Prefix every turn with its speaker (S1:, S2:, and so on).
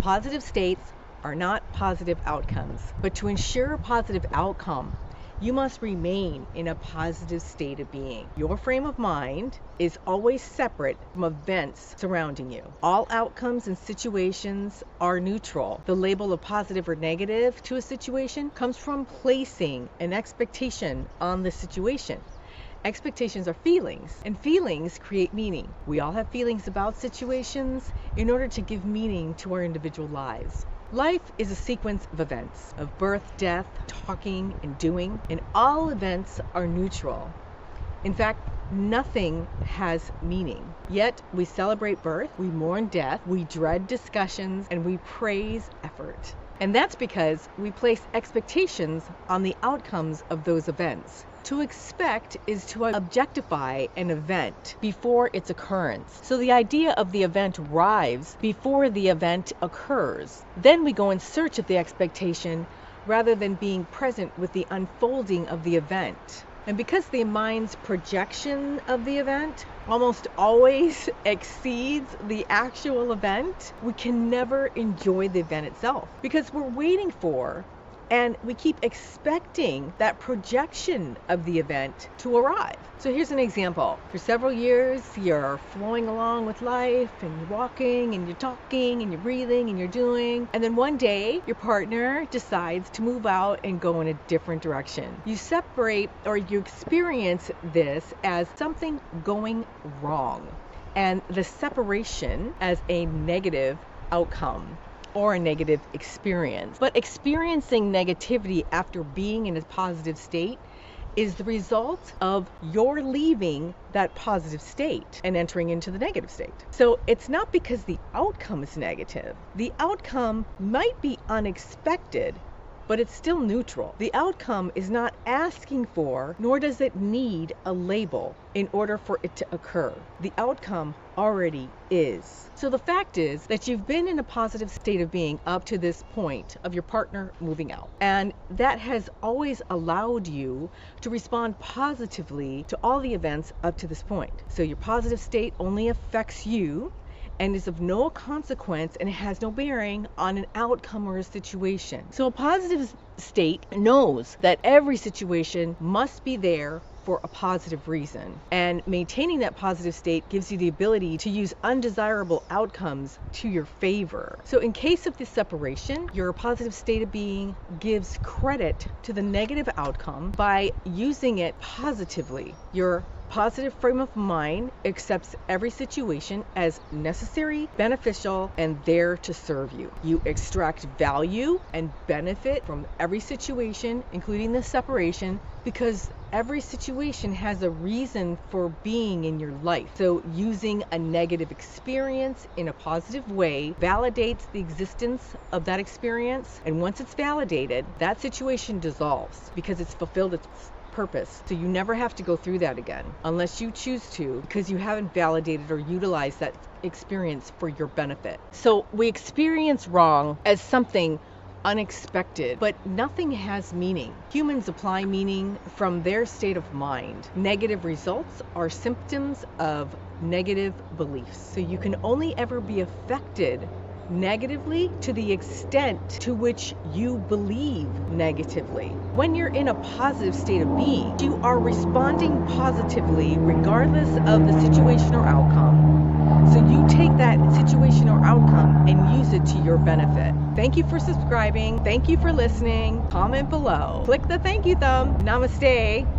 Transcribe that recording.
S1: Positive states are not positive outcomes, but to ensure a positive outcome, you must remain in a positive state of being. Your frame of mind is always separate from events surrounding you. All outcomes and situations are neutral. The label of positive or negative to a situation comes from placing an expectation on the situation. Expectations are feelings, and feelings create meaning. We all have feelings about situations in order to give meaning to our individual lives. Life is a sequence of events, of birth, death, talking, and doing, and all events are neutral. In fact, nothing has meaning. Yet we celebrate birth, we mourn death, we dread discussions, and we praise effort. And that's because we place expectations on the outcomes of those events. To expect is to objectify an event before its occurrence. So the idea of the event arrives before the event occurs. Then we go in search of the expectation rather than being present with the unfolding of the event. And because the mind's projection of the event almost always exceeds the actual event, we can never enjoy the event itself because we're waiting for and we keep expecting that projection of the event to arrive. So here's an example. For several years, you're flowing along with life and you're walking and you're talking and you're breathing and you're doing. And then one day, your partner decides to move out and go in a different direction. You separate or you experience this as something going wrong and the separation as a negative outcome or a negative experience. But experiencing negativity after being in a positive state is the result of your leaving that positive state and entering into the negative state. So it's not because the outcome is negative. The outcome might be unexpected, but it's still neutral. The outcome is not asking for, nor does it need a label in order for it to occur. The outcome already is. So the fact is that you've been in a positive state of being up to this point of your partner moving out. And that has always allowed you to respond positively to all the events up to this point. So your positive state only affects you and is of no consequence and has no bearing on an outcome or a situation. So a positive state knows that every situation must be there for a positive reason. And maintaining that positive state gives you the ability to use undesirable outcomes to your favor. So in case of this separation, your positive state of being gives credit to the negative outcome by using it positively. Your positive frame of mind accepts every situation as necessary, beneficial, and there to serve you. You extract value and benefit from every situation, including the separation, because every situation has a reason for being in your life. So using a negative experience in a positive way validates the existence of that experience. And once it's validated, that situation dissolves because it's fulfilled its purpose. So you never have to go through that again unless you choose to, because you haven't validated or utilized that experience for your benefit. So we experience wrong as something unexpected, but nothing has meaning. Humans apply meaning from their state of mind. Negative results are symptoms of negative beliefs. So you can only ever be affected negatively to the extent to which you believe negatively. When you're in a positive state of being, you are responding positively regardless of the situation or outcome. So you take that situation or outcome and use it to your benefit. Thank you for subscribing. Thank you for listening. Comment below. Click the thank you thumb. Namaste.